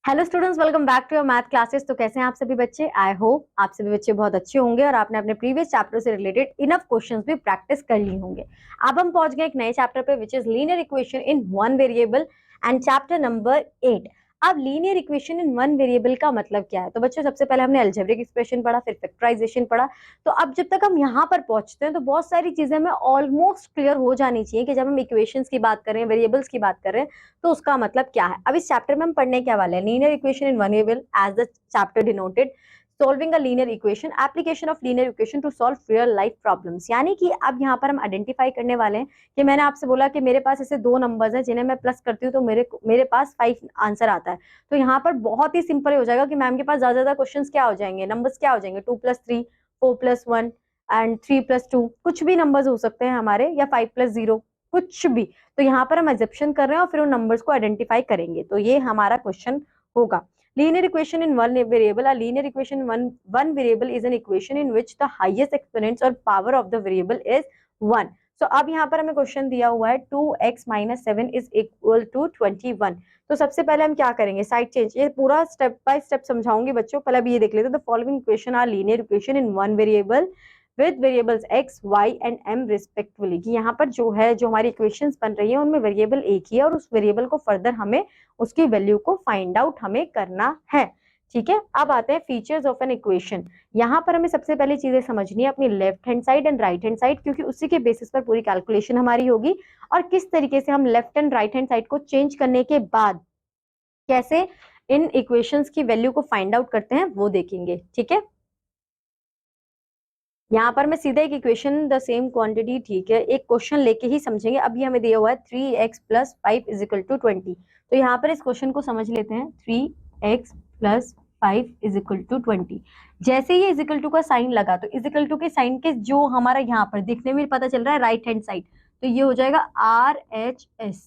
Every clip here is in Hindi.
Hello students, welcome back to your math classes. तो कैसे हैं आप सभी बच्चे? आई होप आप सभी बच्चे बहुत अच्छे होंगे और आपने अपने प्रीवियस चैप्टर से रिलेटेड इनफ क्वेश्चंस भी प्रैक्टिस कर लिए होंगे। अब हम पहुंच गए एक नए चैप्टर पे which is linear equation in one variable and chapter number 8। अब linear equation in one variable का मतलब क्या है? तो बच्चों सबसे पहले हमने अलजेब्रिक एक्सप्रेशन पढ़ा, फिर फैक्टराइजेशन पढ़ा। तो अब जब तक हम यहाँ पर पहुंचते हैं तो बहुत सारी चीजें हमें ऑलमोस्ट क्लियर हो जानी चाहिए कि जब हम इक्वेशंस की बात कर रहे हैं, वेरिएबल्स की बात कर रहे हैं, तो उसका मतलब क्या है। अब इस चैप्टर में हम पढ़ने क्या वाले हैं? Linear equation in one variable as the chapter denoted, solving a linear equation, application of linear equation to solve real life problems. यानी कि अब यहाँ पर हम आइडेंटिफाई करने वाले हैं कि मैंने आपसे बोला कि मेरे पास ऐसे दो नंबर्स हैं जिन्हें मैं प्लस करती हूँ तो मेरे पास 5 आंसर आता है। तो यहाँ पर बहुत ही सिंपल हो जाएगा कि मैम के पास ज्यादा ज्यादा क्वेश्चन क्या हो जाएंगे, नंबर्स क्या हो जाएंगे, 2+3, 4+1 एंड 3+2, कुछ भी नंबर्स हो सकते हैं हमारे, या 5+0, कुछ भी। तो यहाँ पर हम एग्जेप्शन कर रहे हैं और फिर उन नंबर्स को आइडेंटिफाई करेंगे। तो ये हमारा क्वेश्चन होगा। Linear equation in one variable, a linear equation one variable is an equation in which the highest exponents और power of the variable is 1। So अब यहाँ पर हमें क्वेश्चन दिया हुआ है 2x-7 इज इक्वल टू 21। तो सबसे पहले हम क्या करेंगे? Side change. ये पूरा स्टेप बाय स्टेप समझाऊंगी बच्चों, पहले अभी ये देख लेते हैं। The following equation are linear equation in one variable with variables x, y and m respectively. कि यहाँ पर जो है, जो हमारी इक्वेशंस बन रही है उनमें वेरिएबल एक ही है और उस वेरिएबल को फर्दर हमें उसकी वैल्यू को फाइंड आउट हमें करना है। ठीक है, अब आते हैं फीचर्स ऑफ एन इक्वेशन। यहाँ पर हमें सबसे पहले चीजें समझनी है अपनी left hand side and right hand side, क्योंकि उसी के बेसिस पर पूरी कैलकुलेशन हमारी होगी। और किस तरीके से हम left and right hand side को चेंज करने के बाद कैसे इन इक्वेशंस की वैल्यू को फाइंड आउट करते हैं वो देखेंगे। ठीक है, यहाँ पर मैं सीधा एक इक्वेशन द सेम क्वांटिटी, ठीक है, एक क्वेश्चन लेके ही समझेंगे। अभी हमें दिया हुआ है 3x+5 इज इक्वल टू 20। तो यहाँ पर इस क्वेश्चन को समझ लेते हैं। 3x+5 is equal to 20। जैसे ही इज इक्वल टू का साइन लगा तो इज इक्वल टू के साइन के जो हमारा यहाँ पर देखने में पता चल रहा है राइट हैंड साइड, तो ये हो जाएगा RHS।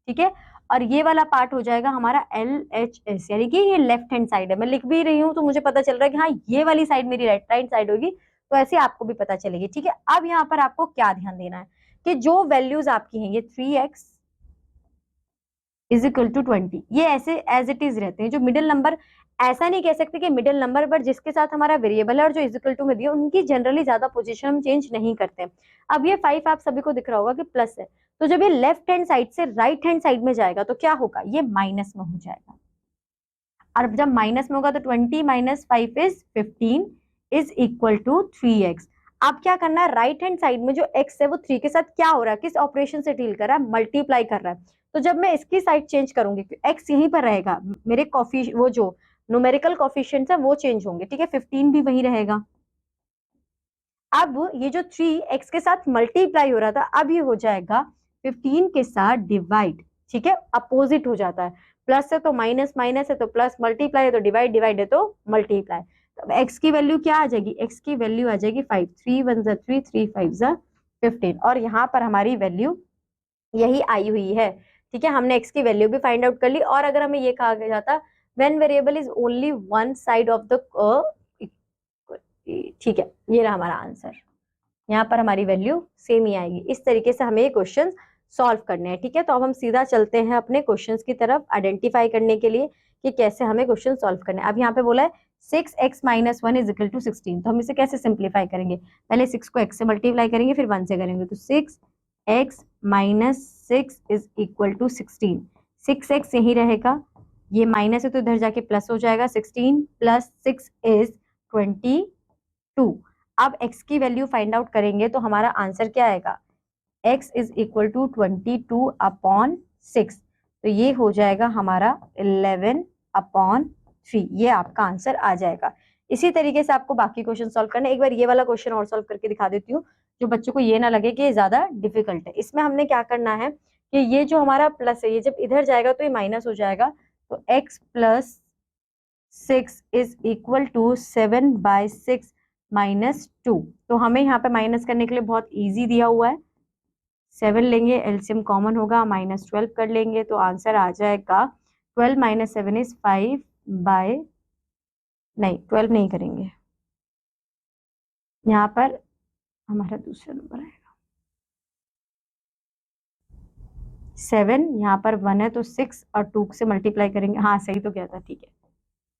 ठीक है, और ये वाला पार्ट हो जाएगा हमारा LHS, यानी कि ये लेफ्ट हैंड साइड है। मैं लिख भी रही हूँ तो मुझे पता चल रहा है कि हाँ ये वाली साइड मेरी राइट हैंड साइड होगी, तो ऐसे आपको भी पता चलेगी। ठीक है, अब यहाँ पर आपको क्या ध्यान देना है कि जो वैल्यूज आपकी हैं, ये 3x इज इक्वल टू 20, ये ऐसे एज इट इज रहते हैं। जो मिडिल नंबर, ऐसा नहीं कह सकते कि मिडिल नंबर, बट जिसके साथ हमारा वेरिएबल है और जो इज इक्वल टू में दिया, उनकी जनरली ज्यादा पोजीशन हम चेंज नहीं करते। अब ये 5 आप सभी को दिख रहा होगा कि प्लस है, तो जब ये लेफ्ट हैंड साइड से राइट हैंड साइड में जाएगा तो क्या होगा? ये माइनस में हो जाएगा। और जब माइनस में होगा तो 20 - 5 is 15 is equal to 3x। अब क्या करना है? राइट हैंड साइड में जो x है वो 3 के साथ क्या हो रहा है, किस ऑपरेशन से डील कर रहा है? मल्टीप्लाई कर रहा है। तो जब मैं इसकी साइड चेंज करूंगी, x यहीं पर रहेगा, मेरे वो जो न्यूमेरिकल कोफिशिएंट्स है वो चेंज होंगे। ठीक है, 15 भी वही रहेगा। अब ये जो 3x के साथ मल्टीप्लाई हो रहा था, अब ये हो जाएगा 15 के साथ डिवाइड। ठीक है, अपोजिट हो जाता है। प्लस है तो माइनस, माइनस है तो प्लस, मल्टीप्लाई है तो डिवाइड, डिवाइड है तो मल्टीप्लाई। तो x की वैल्यू क्या आ जाएगी? x की वैल्यू आ जाएगी 5। 3 1 ज़ा 3, 3 5 ज़ा 15। और यहाँ पर हमारी वैल्यू यही आई हुई है। ठीक है, हमने x की वैल्यू भी फाइंड आउट कर ली। और अगर हमें ये कहा गया जाता when variable is only one side of the curve, ठीक है, ये रहा हमारा आंसर। यहाँ पर हमारी वैल्यू सेम ही आएगी। इस तरीके से हमें ये क्वेश्चन सॉल्व करने हैं। ठीक है, तो अब हम सीधा चलते हैं अपने क्वेश्चंस की तरफ आइडेंटिफाई करने के लिए कि कैसे हमें क्वेश्चन सॉल्व करने हैं। अब यहाँ पे बोला है 6x-1 इज इक्वल टू 16। तो हम इसे कैसे सिंप्लीफाई करेंगे? पहले 6 को x से मल्टीप्लाई करेंगे, फिर 1 से करेंगे। तो 6x-6 is equal to 16। 6x यही रहेगा, ये माइनस है तो इधर जाके प्लस हो जाएगा। 16 + 6 इज 22। अब x की वैल्यू फाइंड आउट करेंगे तो हमारा आंसर क्या आएगा? x is equal to 22/6। तो ये हो जाएगा हमारा 11/3। ये आपका आंसर आ जाएगा। इसी तरीके से आपको बाकी क्वेश्चन सॉल्व करना है। एक बार ये वाला क्वेश्चन और सॉल्व करके दिखा देती हूँ, जो बच्चों को ये ना लगे कि ये ज्यादा डिफिकल्ट है। इसमें हमने क्या करना है कि ये जो हमारा प्लस है, ये जब इधर जाएगा तो ये माइनस हो जाएगा। तो x + 6 इज इक्वल टू 7/6 - 2। तो हमें यहाँ पे माइनस करने के लिए बहुत इजी दिया हुआ है। 7 लेंगे, एलसीएम कॉमन होगा, -12 कर लेंगे तो आंसर आ जाएगा 12 - 7 इज 5/, नहीं 12 नहीं करेंगे, यहाँ पर हमारा दूसरा नंबर आएगा। 7, यहाँ पर 1 है तो 6 और 2 से मल्टीप्लाई करेंगे, हाँ सही तो क्या था, ठीक है।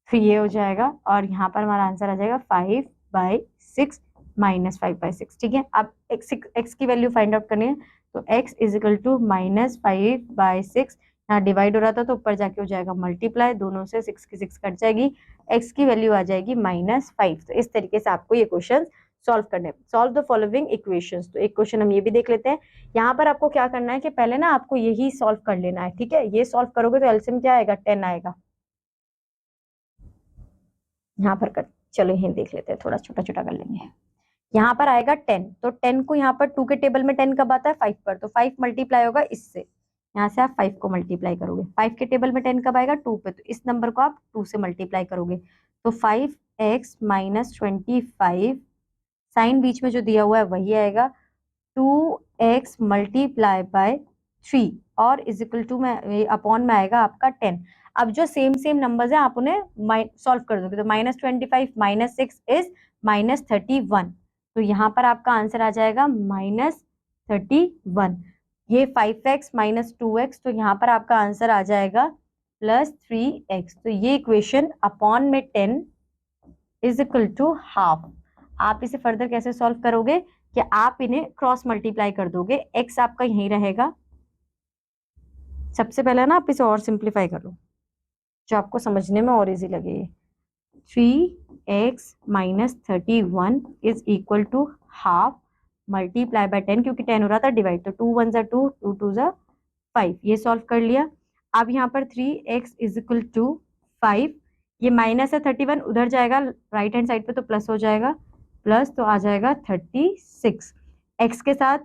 फिर ये हो जाएगा और यहाँ पर हमारा आंसर आ जाएगा 5/6 माइनस 5/6, ठीक है। अब x की वैल्यू फाइंड आउट करनी है, तो x इज इक्वल टू -5/6, यहाँ डिवाइड हो रहा था तो ऊपर जाके हो जाएगा मल्टीप्लाई, दोनों से 6 की 6 कट जाएगी, x की वैल्यू आ जाएगी -5। तो इस तरीके से आपको ये क्वेश्चन सॉल्व करने, सॉल्व द फॉलोइंग इक्वेशंस। तो एक क्वेश्चन हम ये भी देख लेते हैं। यहाँ पर आपको क्या करना है कि पहले ना आपको यही सॉल्व कर लेना है, ठीक है। ये सॉल्व करोगे तो एलसीएम क्या आएगा, 10 आएगा। यहाँ पर कर, चलो यही देख लेते हैं, थोड़ा छोटा छोटा कर लेंगे। यहाँ पर आएगा 10, तो 10 को यहाँ पर 2 के टेबल में 10 कब आता है, 5 पर, तो 5 मल्टीप्लाई होगा इससे, यहाँ से आप 5 को मल्टीप्लाई करोगे। 5 के टेबल में 10 कब आएगा, 2 पे, तो इस नंबर को आप 2 से मल्टीप्लाई करोगे, तो 5x माइनस 25, साइन बीच में जो दिया हुआ है वही आएगा, 2x मल्टीप्लाई बाय 3 और इज इक्वल टू में अपॉन में आएगा आपका 10। अब जो सेम सेम नंबर्स हैं आप उन्हें सॉल्व कर दोगे, तो -25 माइनस 6 इज -31, तो यहाँ पर आपका आंसर आ जाएगा -31। ये 5x माइनस 2x, तो यहाँ पर आपका आंसर आ जाएगा +3x। तो ये इक्वेशन अपॉन में 10 इज इक्वल टू हाफ। आप इसे फर्दर कैसे सॉल्व करोगे कि आप इन्हें क्रॉस मल्टीप्लाई कर दोगे, x आपका यही रहेगा। सबसे पहले ना आप इसे और सिंप्लीफाई कर लो, जो आपको समझने में और इजी लगे। 3x minus 31 is equal to half multiply by 10, क्योंकि 10 हो रहा था डिवाइड, तो 2 1 = 2, 2 2 = 5, ये सॉल्व कर लिया। अब यहाँ पर 3x इज इक्वल टू 5, ये माइनस है 31, उधर जाएगा राइट हैंड साइड पे तो प्लस हो जाएगा, प्लस तो आ जाएगा 36। x के साथ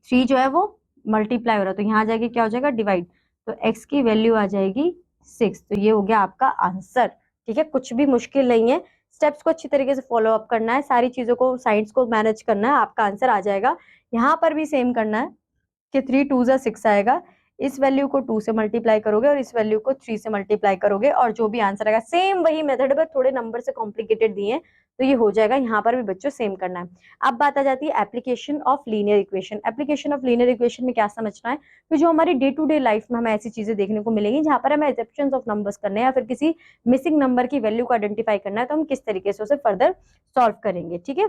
3 जो है वो मल्टीप्लाई हो रहा है, तो यहाँ जाके क्या हो जाएगा, डिवाइड, तो x की वैल्यू आ जाएगी 6। तो ये हो गया आपका आंसर, ठीक है। कुछ भी मुश्किल नहीं है, स्टेप्स को अच्छी तरीके से फॉलो अप करना है, सारी चीजों को साइंस को मैनेज करना है, आपका आंसर आ जाएगा। यहाँ पर भी सेम करना है कि 3 2 = 6 आएगा, इस वैल्यू को 2 से मल्टीप्लाई करोगे और इस वैल्यू को 3 से मल्टीप्लाई करोगे, और जो भी आंसर आएगा सेम वही मेथड है, थोड़े नंबर से कॉम्प्लिकेटेड दिए हैं, तो ये हो जाएगा। यहाँ पर भी बच्चों सेम करना है। अब बात आ जाती है application of linear equation. Application of linear equation में क्या समझना है, तो जो हमारी डे टू डे लाइफ में हमें ऐसी चीजें देखने को मिलेंगी जहां पर हमें एग्जेप्शंस ऑफ नंबर्स करने हैं या फिर किसी मिसिंग नंबर की वैल्यू को आइडेंटिफाई करना है, तो हम किस तरीके से उसे फर्दर सॉल्व करेंगे, ठीक है।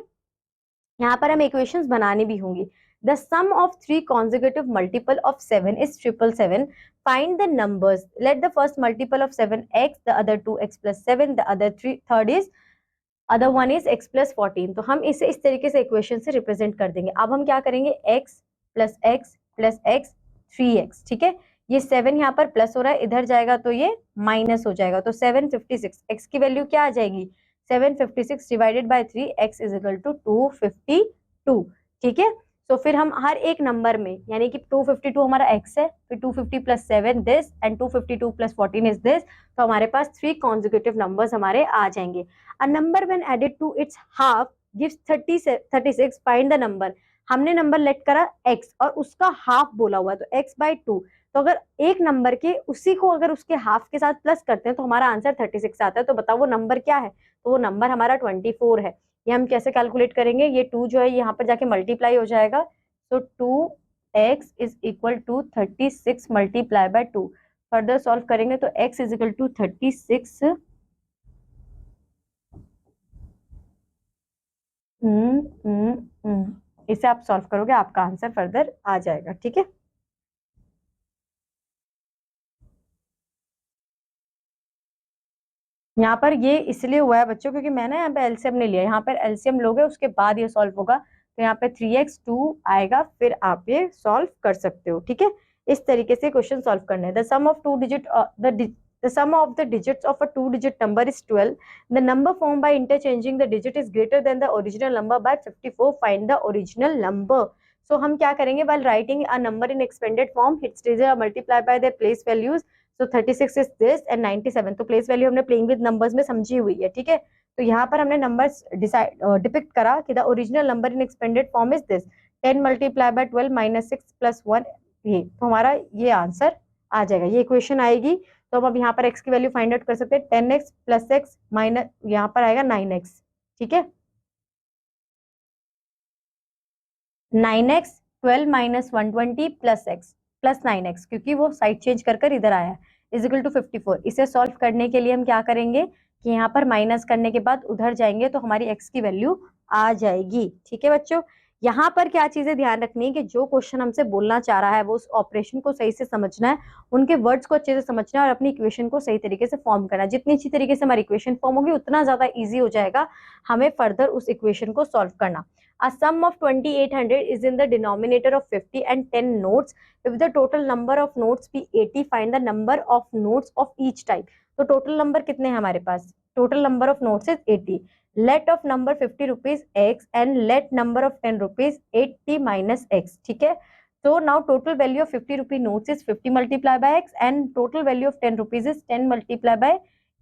यहाँ पर हमें इक्वेशंस बनानी भी होंगी। The sum of 3 consecutive multiple of 7 is 777. Find the numbers. Let the first multiple of 7 x, the other 2x plus 7, the third is other one is x plus 14. तो हम इसे इस तरीके से इक्वेशन से रिप्रेजेंट कर देंगे। अब हम क्या करेंगे, x plus x plus x 3x, ठीक है। ये 7 यहाँ पर प्लस हो रहा है, इधर जाएगा तो ये माइनस हो जाएगा, तो 756, x की वैल्यू क्या आ जाएगी, 756 divided by 3, x is equal to 252, ठीक है। तो फिर हम हर एक नंबर में, यानी कि 252 हमारा x है, फिर 250 plus 7 this and 252 plus 14 is this, तो हमारे पास 3 कॉन्जिक्यूटिव नंबर्स हमारे आ जाएंगे। A number when added to its half gives 36, find the number. हमने नंबर लेट करा x और उसका हाफ बोला हुआ है, तो x/2, तो अगर एक नंबर के उसी को अगर उसके हाफ के साथ प्लस करते हैं तो हमारा आंसर 36 आता है। तो बताओ वो नंबर क्या है, तो वो नंबर हमारा 24 है। ये हम कैसे कैलकुलेट करेंगे, ये 2 जो है यहाँ पर जाके मल्टीप्लाई हो जाएगा, तो 2x is equal to 36 multiply by 2। Further solve करेंगे तो x इज इक्वल टू 36 इसे आप सॉल्व करोगे, आपका आंसर फर्दर आ जाएगा, ठीक है। यहाँ पर ये इसलिए हुआ है बच्चों क्योंकि मैंने यहाँ पे एलसीएम नहीं लिया, यहाँ पर एलसीएम लोगे उसके बाद ये सॉल्व होगा, तो यहाँ पे 3x 2 आएगा, फिर आप ये सॉल्व कर सकते हो, ठीक है। इस तरीके से क्वेश्चन सॉल्व करना है। The sum of 2 digit the sum of the digits of a 2-digit number is 12. The number formed by interchanging the digit is greater than the original number by 54. Find the original number. So हम क्या करेंगे, while writing a number in expanded form, its digits are multiplied by their place values. So 36 is this and 97. तो place value हमने playing with numbers में समझी हुई है, ठीक है। तो यहाँ पर हमने numbers डिपिक्ट करा कि the original number in expanded form is this 10 multiplied by 12 minus 6 plus 1, ये तो हमारा ये आंसर आ जाएगा, ये इक्वेशन आएगी। तो हम अब यहाँ पर x की वैल्यू फाइंड आउट कर सकते हैं, 10x प्लस x माइनस यहाँ पर आएगा 9x, ठीक है। 9x 12 minus 120 plus x, plus 9x, क्योंकि वो साइड चेंज कर कर इधर आया, इज इक्वल टू 54। इसे सॉल्व करने के लिए हम क्या करेंगे कि यहाँ पर माइनस करने के बाद उधर जाएंगे तो हमारी x की वैल्यू आ जाएगी। ठीक है बच्चों, यहाँ पर क्या चीजें ध्यान रखनी है कि जो क्वेश्चन हमसे बोलना चाह रहा है वो उस ऑपरेशन को सही से समझना है, उनके वर्ड्स को अच्छे से समझना है और अपनी इक्वेशन को सही तरीके से फॉर्म करना है। जितनी अच्छी तरीके से हमारी इक्वेशन फॉर्म होगी उतना ज्यादा इजी हो जाएगा हमें फर्दर उस इक्वेशन को सॉल्व करना। A sum of 2800 is in the denominator of 50 and 10 notes. If the total number of notes be 80, find the number of notes of each type. तो टोटल नंबर कितने हैं हमारे पास? Total number of notes is 80. Let of number 50 rupees x and let number of 10 rupees 80 minus x. ठीक है, so now total value of 50 rupee notes is 50 multiplied by x and total value of 10 rupees is 10 multiplied by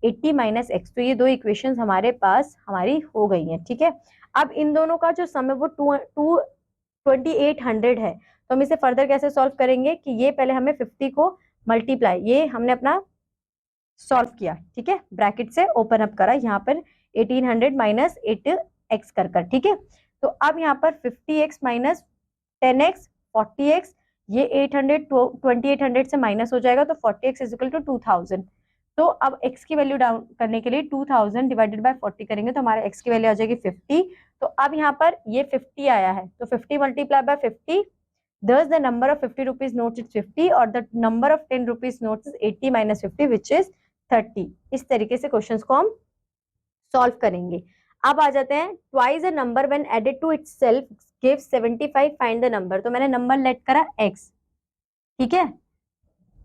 80 minus x. तो ये दो इक्वेशंस हमारे पास हमारी हो गई हैं। ठीक है, अब इन दोनों का जो सम है वो 2800 है, तो हम इसे फर्दर कैसे सॉल्व करेंगे कि ये पहले हमें 50 को मल्टीप्लाई, ये हमने अपना सॉल्व किया, ठीक है, ब्रैकेट से ओपन अप करा यहाँ पर 1800 माइनस 8x कर कर। ठीक है, तो अब यहाँ पर 50x माइनस 10x 40x, ये 800 2800 से माइनस हो जाएगा तो 40x इज इक्वल टू 2000। तो अब x की वैल्यू डाउन करने के लिए 2000 डिवाइडेड बाय 40 करेंगे तो हमारा x की वैल्यू आ जाएगी 50। तो अब यहाँ पर ये 50 आया है तो 50 multiply by 50, thus the number of 50 rupees notes is 50 और the number of 10 rupees notes is 80 minus 50 which is 30। इस तरीके से क्वेश्चंस को हम सॉल्व करेंगे। अब आ जाते हैं twice a number when added to itself gives 75, find the number. तो मैंने नंबर लेट करा x, ठीक है,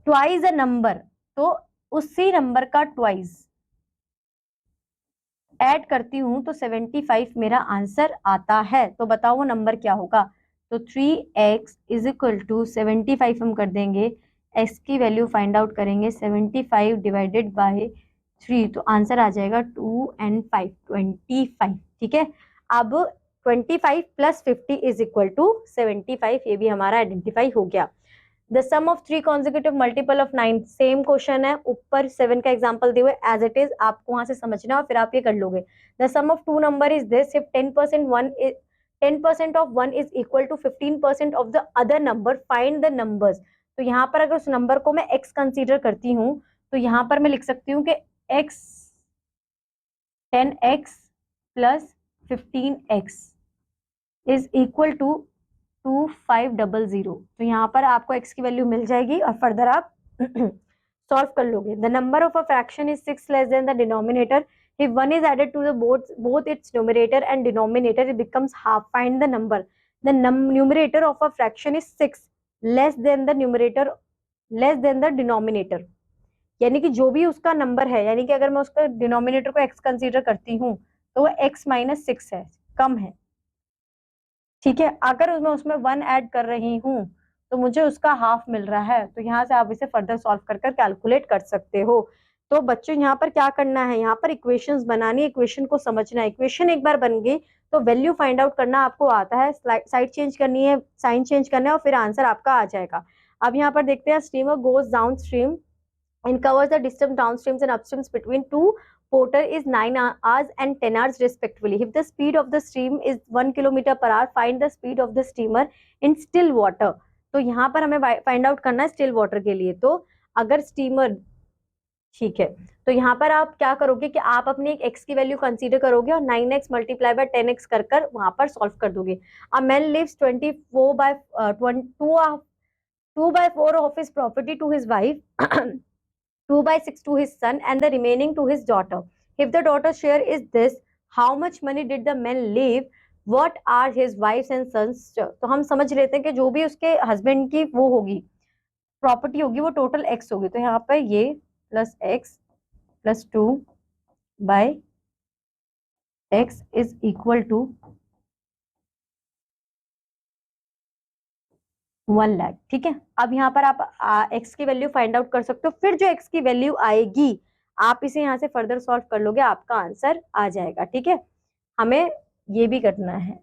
ट्वाइस अ नंबर तो उसी नंबर का ट्वाइस ऐड करती हूं तो 75 मेरा आंसर आता है। तो बताओ वो नंबर क्या होगा? तो 3x इज इक्वल टू 75 हम कर देंगे, x की वैल्यू फाइंड आउट करेंगे 75 डिवाइडेड बाय 3 तो आंसर आ जाएगा 2 and 5 25। ठीक है, अब 25 प्लस 50 इज इक्वल टू 75, ये भी हमारा आइडेंटिफाई हो गया। The sum of 3 consecutive multiple of 9, same question है, ऊपर 7 का एग्जांपल दिए हुए एज इट इज, आपको वहां से समझना और फिर आप ये कर लोगे। The sum of 2 number is this, if 10% of 1 is equal to 15% of the other number, find the numbers. तो यहाँ पर अगर उस नंबर को मैं x कंसीडर करती हूँ तो यहाँ पर मैं लिख सकती हूँ कि x 10x plus 15x is equal to 2500। तो यहाँ पर आपको x की वैल्यू मिल जाएगी और फर्दर आप सॉल्व कर लोगे। The number of a fraction is 6 less than the denominator, if 1 is added to the both its numerator and denominator it becomes half, find the number। the numerator of a fraction is 6 less than the denominator, यानी कि जो भी उसका नंबर है, यानी कि अगर मैं उसका डिनोमिनेटर को x कंसीडर करती हूँ तो वो x माइनस 6 है, कम है। ठीक है, अगर मैं उसमें 1 ऐड कर रही हूँ तो मुझे उसका हाफ मिल रहा है। तो यहाँ से आप इसे फर्दर सॉल्व कर कैलकुलेट कर सकते हो। तो बच्चों यहाँ पर क्या करना है, यहाँ पर इक्वेशंस बनानी, इक्वेशन को समझना है। इक्वेशन एक बार बन गई तो वैल्यू फाइंड आउट करना आपको आता है, साइड चेंज करनी है, साइन चेंज करना है और फिर आंसर आपका आ जाएगा। अब यहाँ पर देखते हैं, streamer goes down stream and covers the distant downstreams and upstreams between two porter is 9 hours and 10 hours respectively. If the speed of the stream is 1 kilometer per hour, find the speed of the steamer in still water। तो यहाँ पर हमें फाइंड आउट करना है स्टिल वाटर के लिए। तो अगर स्टीमर, ठीक है, तो यहाँ पर आप क्या करोगे कि आप अपने एक x की वैल्यू कंसीडर करोगे और 9x मल्टीप्लाई बाय 10x कर कर वहां पर सॉल्व कर दोगे। A man lives 2/4 of his property to his wife 2/6 to his son and the remaining to his daughter। If the daughter's share is this, how much money did the man leave? What are his wives and sons? तो हम समझ लेते हैं कि जो भी उसके हस्बैंड की वो होगी प्रॉपर्टी होगी वो टोटल x होगी। तो यहाँ पर ये plus x plus 2/x is equal to 1 lakh. ठीक है, अब यहाँ पर आप x की वैल्यू फाइंड आउट कर सकते हो, फिर जो x की वैल्यू आएगी आप इसे यहाँ से फर्दर सॉल्व कर लोगे, आपका आंसर आ जाएगा। ठीक है, हमें ये भी करना है।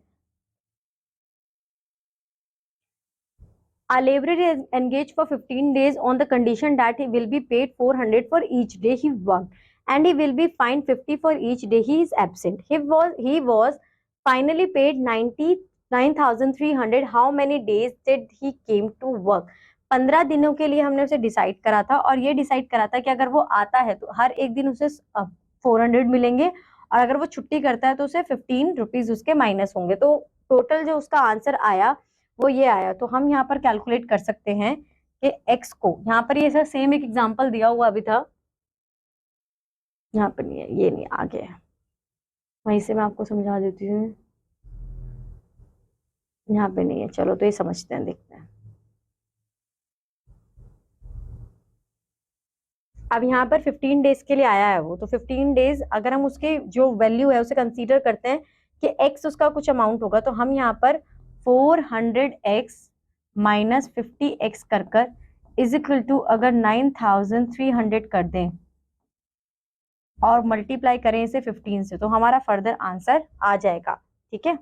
A laborer is engaged for 15 days on the condition that he will be paid 400 for each day he worked and he will be fined 50 for each day he is absent. He was finally paid 99,300. How many days did he came to work? 15 दिनों के लिए हमने उसे डिसाइड करा था, और ये डिसाइड करा था कि अगर वो आता है तो हर एक दिन उसे 400 मिलेंगे, और अगर वो छुट्टी करता है तो उसे 15 रुपीज उसके माइनस होंगे। तो टोटल जो उसका आंसर आया वो ये आया। तो हम यहाँ पर कैलकुलेट कर सकते हैं कि एक्स को, यहाँ पर ये सेम एक एग्जाम्पल दिया हुआ अभी था, यहाँ पर नहीं है, ये नहीं, आगे है, वहीं से मैं आपको समझा देती हूँ, यहाँ पे नहीं है। चलो तो ये समझते हैं, देखते हैं। अब यहाँ पर 15 डेज के लिए आया है वो, तो 15 डेज अगर हम उसके जो वैल्यू है उसे कंसीडर करते हैं कि x उसका कुछ अमाउंट होगा, तो हम यहाँ पर 400x माइनस 50x कर कर इज इक्वल टू अगर 9300 कर दें और मल्टीप्लाई करें इसे 15 से, तो हमारा फर्दर आंसर आ जाएगा। ठीक है,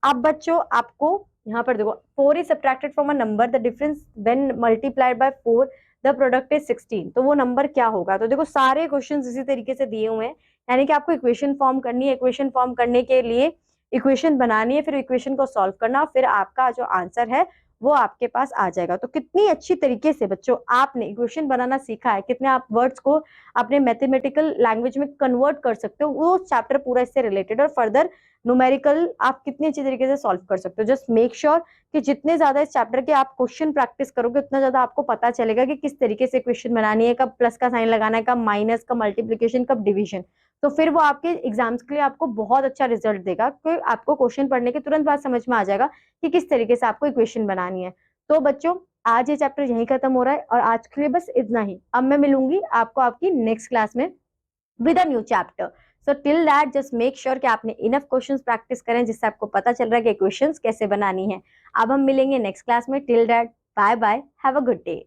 अब बच्चों आपको यहाँ पर देखो 4 is subtracted from a number, the difference when multiplied by 4 the product is 16, तो वो नंबर क्या होगा। तो देखो सारे क्वेश्चंस इसी तरीके से दिए हुए हैं, यानी कि आपको इक्वेशन फॉर्म करनी है, इक्वेशन फॉर्म करने के लिए इक्वेशन बनानी है, फिर इक्वेशन को सॉल्व करना, फिर आपका जो आंसर है वो आपके पास आ जाएगा। तो कितनी अच्छी तरीके से बच्चों आपने इक्वेशन बनाना सीखा है, कितने आप वर्ड्स को अपने मैथमेटिकल लैंग्वेज में कन्वर्ट कर सकते हो, वो चैप्टर पूरा इससे रिलेटेड, और फर्दर न्यूमेरिकल आप कितनी अच्छी तरीके से सॉल्व कर सकते हो। जस्ट मेक श्योर कि जितने ज्यादा इस चैप्टर के आप क्वेश्चन प्रैक्टिस करोगे उतना ज्यादा आपको पता चलेगा कि किस तरीके से क्वेश्चन बनानी है, कब प्लस का साइन लगाना है, कब माइनस, कब मल्टीप्लीकेशन, कब डिवीजन। तो फिर वो आपके एग्जाम्स के लिए आपको बहुत अच्छा रिजल्ट देगा, क्योंकि आपको क्वेश्चन पढ़ने के तुरंत बाद समझ में आ जाएगा कि किस तरीके से आपको इक्वेशन बनानी है। तो बच्चों आज ये चैप्टर यहीं खत्म हो रहा है, और आज के लिए बस इतना ही। अब मैं मिलूंगी आपको आपकी नेक्स्ट क्लास में with a new chapter. So till that just make sure कि आपने इनफ क्वेश्चंस प्रैक्टिस करें, जिससे आपको पता चल रहा है कि क्वेश्चंस कैसे बनानी है। अब हम मिलेंगे नेक्स्ट क्लास में। Till that bye bye, have a good day.